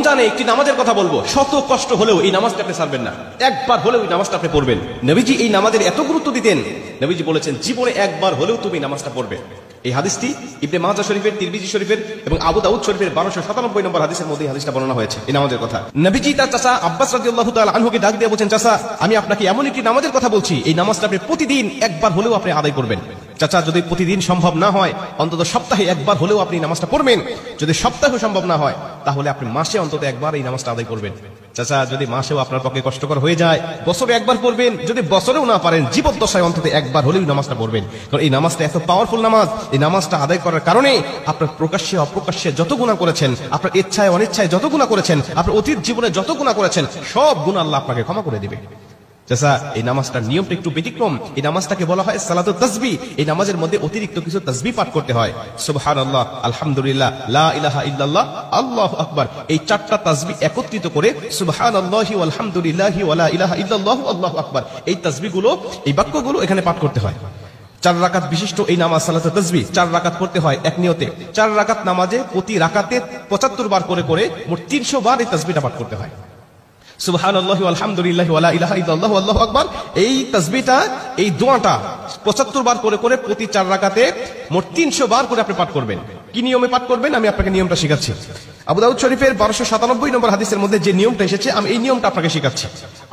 রমজানে একটি নামাজের কথা বলবো, শত কষ্ট হলেও এই নামাজটা আপনি ছাড়বেন না, একবার হলেও এই নামাজটা আপনি পড়বেন। নবীজি এই নামাজের এত গুরুত্ব দিতেন, নবীজি বলেছেন জীবনে একবার হলেও তুমি নামাজটা পড়বে। এই হাদিসটি ইবনে মাজাহ শরীফের, তিরমিজি শরীফের এবং আবু দাউদ শরীফের 1297 নম্বর হাদিসের মধ্যে এই হাদিসটা বর্ণনা হয়েছে এই নামাজের কথা। নবীজি তার চাচা আব্বাস রাদিয়াল্লাহু তাআলা আনহুকে ডাক দিয়ে বলেন, চাচা আমি আপনাকে এমন একটি নামাজের কথা বলছি, এই নামাজটা আপনি প্রতিদিন একবার হলেও আপনি আদায় করবেন। চাচা যদি প্রতিদিন সম্ভব না হয়, অন্তত সপ্তাহে একবার হলেও আপনি নামাজটা পড়বেন। যদি সপ্তাহে সম্ভব না হয়, তাহলে আপনি মাসে অন্তত একবার এই নামাজটা আদায় করবেন। চাচা যদি মাসেও আপনার পক্ষে কষ্টকর হয়ে যায়, বছরে একবার পড়বেন। যদি বছরেও না পারেন, জীবদ্দশায় অন্তত একবার হলেও নামাজটা পড়বেন। কারণ এই নামাজটা এত পাওয়ারফুল নামাজ, এই নামাজটা আদায় করার কারণে আপনার প্রকাশ্যে অপ্রকাশ্যে যত গুনাহ করেছেন, আপনার ইচ্ছায় অনিচ্ছায় যত গুনাহ করেছেন, আপনার অতীত জীবনে যত গুনাহ করেছেন, সব গুনাহ আল্লাহ আপনাকে ক্ষমা করে দিবে। চাচা এই নামাজটার নিয়মটা একটু ব্যতিক্রম। এই নামাজটাকে বলা হয় সালাতুত তাসবিহ। এই নামাজের মধ্যে অতিরিক্ত কিছু তাসবিহ পাঠ করতে হয়। সুবহানাল্লাহ, আলহামদুলিল্লাহ, লা ইলাহা ইল্লাল্লাহ, আল্লাহু আকবার। এই চারটা তাসবিহ একত্রিত করে সুবহানাল্লাহি ওয়াল হামদুলিল্লাহি ওয়া লা ইলাহা ইল্লাল্লাহু আল্লাহু আকবার, এই তাসবিহগুলো, এই বাক্যগুলো এখানে পাঠ করতে হয়। 4 রাকাত বিশিষ্ট এই নামাজ সালাতুত তাসবিহ 4 রাকাত পড়তে হয় এক নিয়তে। 4 রাকাত নামাজে প্রতি রাকাতে 75 বার করে করে মোট 300 বার এই তাসবিহটা পাঠ করতে হয়। সুবহানাল্লাহি ওয়াল হামদুলিল্লাহি ওয়া লা ইলাহা ইল্লাল্লাহু আল্লাহু আকবার, এই তাসবিহটা, এই দোয়াটা 75 বার করে করে প্রতি 4 রাকাতে মোট 300 বার করে আপনি পাঠ করবেন। কি নিয়মে পাঠ করবেন আমি আপনাকে নিয়মটা শেখাচ্ছি। আবু দাউদ শরীফের 1297 নম্বর হাদিসের মধ্যে যে নিয়মটা এসেছে, আমি এই নিয়মটা আপনাকে শেখাচ্ছি।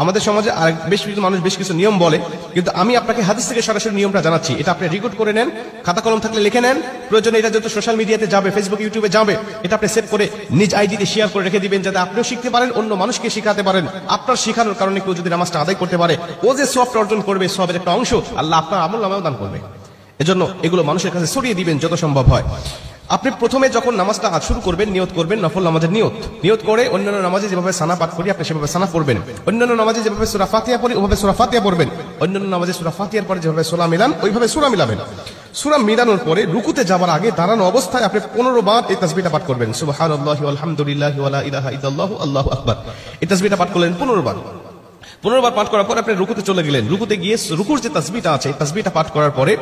আমাদের সমাজে আর বেশ কিছু মানুষ বেশ কিছু নিয়ম বলে, কিন্তু আমি আপনাকে হাদিস থেকে সরাসরি নিয়মটা জানাচ্ছি। এটা আপনি রেকর্ড করে নেন, খাতা কলম থাকলে লিখে নেন। প্রয়োজনে এটা যত সোশ্যাল মিডিয়াতে যাবে, ফেসবুক ইউটিউবে যাবে, এটা আপনি সেভ করে নিজ আইডিতে শেয়ার করে রেখে দিবেন, যাতে আপনিও শিখতে পারেন, অন্য মানুষকে শিখাতে পারেন। আপনার শেখানোর কারণে কেউ যদি নামাজটা আদায় করতে পারে, ও যে সওয়াবটা অর্জন করবে, সওয়াবের একটা অংশ আল্লাহ আপনার আমলনামায় দান করবে। এজন্য এগুলো মানুষের কাছে ছড়িয়ে দিবেন যত সম্ভব হয়। আপনি প্রথমে যখন নামাজটা শুরু করবেন, নিয়ত করবেন নফল নামাজের নিয়ত করে অন্যান্য নামাজে যেভাবে সানা পাঠ করি আপনি সেভাবে সানা পড়বেন। অন্যান্য নামাজে যেভাবে সূরা ফাতিহা পড়ি ওভাবে সূরা ফাতিহা পড়বেন। অন্যান্য নামাজে সূরা ফাতিহার পরে যেভাবে সূরা মিলান ওইভাবে সূরা মিলাবেন। সূরা মিলানোর পরে রুকুতে যাবার আগে দাঁড়ানো অবস্থায় আপনি 15 বার এই তাসবিহটা পাঠ করবেন। সুবহানাল্লাহি ওয়াল হামদুলিল্লাহি ওয়া লা ইলাহা ইল্লাল্লাহু আল্লাহু আকবার, এই তাসবিহটা পাঠ করলেন 15 বার। 15 বার পাঠ করার পর আপনি রুকুতে চলে গেলেন। রুকুতে গিয়ে রুকুর যে তাসবিহটা আছে, তাসবিহটা পাঠ করার পরে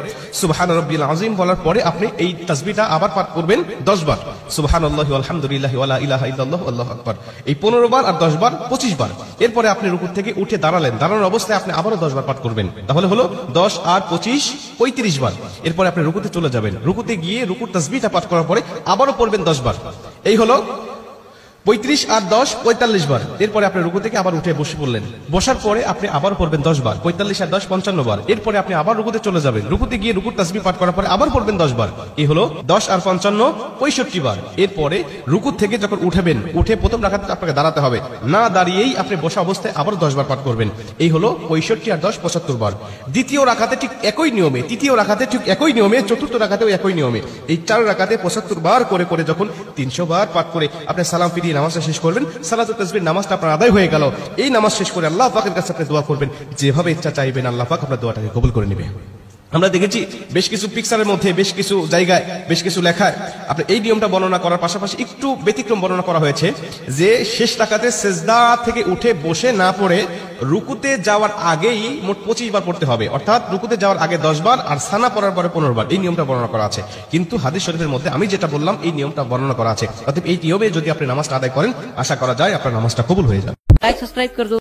সুবহান রাব্বিল আযীম বলার পরে আপনি এই তাসবিহটা আবার পাঠ করবেন 10 বার। সুবহানাল্লাহি ওয়াল হামদুলিল্লাহি ওয়া লা ইলাহা ইল্লাল্লাহু আল্লাহু আকবার, এই 15 বার আর 10 বার 25 বার। এরপরে আপনি রুকু থেকে উঠে দাঁড়ালেন, দাঁড়ানোর অবস্থায় আপনি আবারও 10 বার পাঠ করবেন। তাহলে হলো 10 আর 25 35 বার। এরপরে আপনি রুকুতে চলে যাবেন। রুকুতে গিয়ে রুকুর তাসবিহটা পাঠ করার পরে আবারও পড়বেন 10 বার। এই হলো 35 আর 10 45 বার। এরপরে আপনি রুকু থেকে আবার উঠে বসে পড়লেন। বসার পরে আপনি আবার পড়বেন 10 বার। 45 আর 10 55 বার। এরপরে আপনি আবার রুকুতে চলে যাবেন। রুকুতে গিয়ে রুকুর তাসবিহ পাঠ করার পরে আবার পড়বেন 10 বার। এই হলো 10 আর 55 65 বার। এরপরে রুকু থেকে যখন উঠবেন, উঠে প্রথম রাকাতে আপনাকে দাঁড়াতে হবে, না দাঁড়িয়েই আপনি বসা অবস্থায় আবার 10 বার পাঠ করবেন। এই হলো 65 আর 10 75 বার। দ্বিতীয় রাকাতে ঠিক একই নিয়মে, তৃতীয় রাকাতে ঠিক একই নিয়মে, চতুর্থ রাকাতেও একই নিয়মে, এই 4 রাকাতে 75 বার করে করে যখন 300 বার পাঠ করে আপনি সালাম ফিরিয়ে নামাজটা শেষ করবেন, সালাতুত তাসবিহ নামাজটা আপনার আদায় হয়ে গেল। এই নামাজ শেষ করে আল্লাহ পাকের কাছে আপনি দোয়া করবেন, যেভাবে ইচ্ছা চাইবেন আল্লাহ পাক আপনার দোয়াটাকে কবুল করে নেবে। আমরা দেখেছি বেশ কিছু পিকচারের মধ্যে, বেশ কিছু জায়গায়, বেশ কিছু লেখায় আপনি এই নিয়মটা বর্ণনা করার পাশাপাশি একটু ব্যতিক্রম বর্ণনা করা হয়েছে, যে শেষ রাকাতে সিজদা থেকে উঠে বসে না পড়ে রুকুতে যাওয়ার আগেই মোট 25 বার পড়তে হবে। অর্থাৎ রুকুতে যাওয়ার আগে 10 বার আর সানা পড়ার পরে 15 বার। এই নিয়মটা বর্ণনা করা আছে, কিন্তু হাদিস শরীফের মধ্যে আমি যেটা বললাম এই নিয়মটা বর্ণনা করা আছে। অতএব এই নিয়মে যদি আপনি নামাজটা আদায় করেন, আশা করা যায় আপনার নামাজটা কবুল হয়ে যাবে। लाइक सब्सक्राइब कर दो।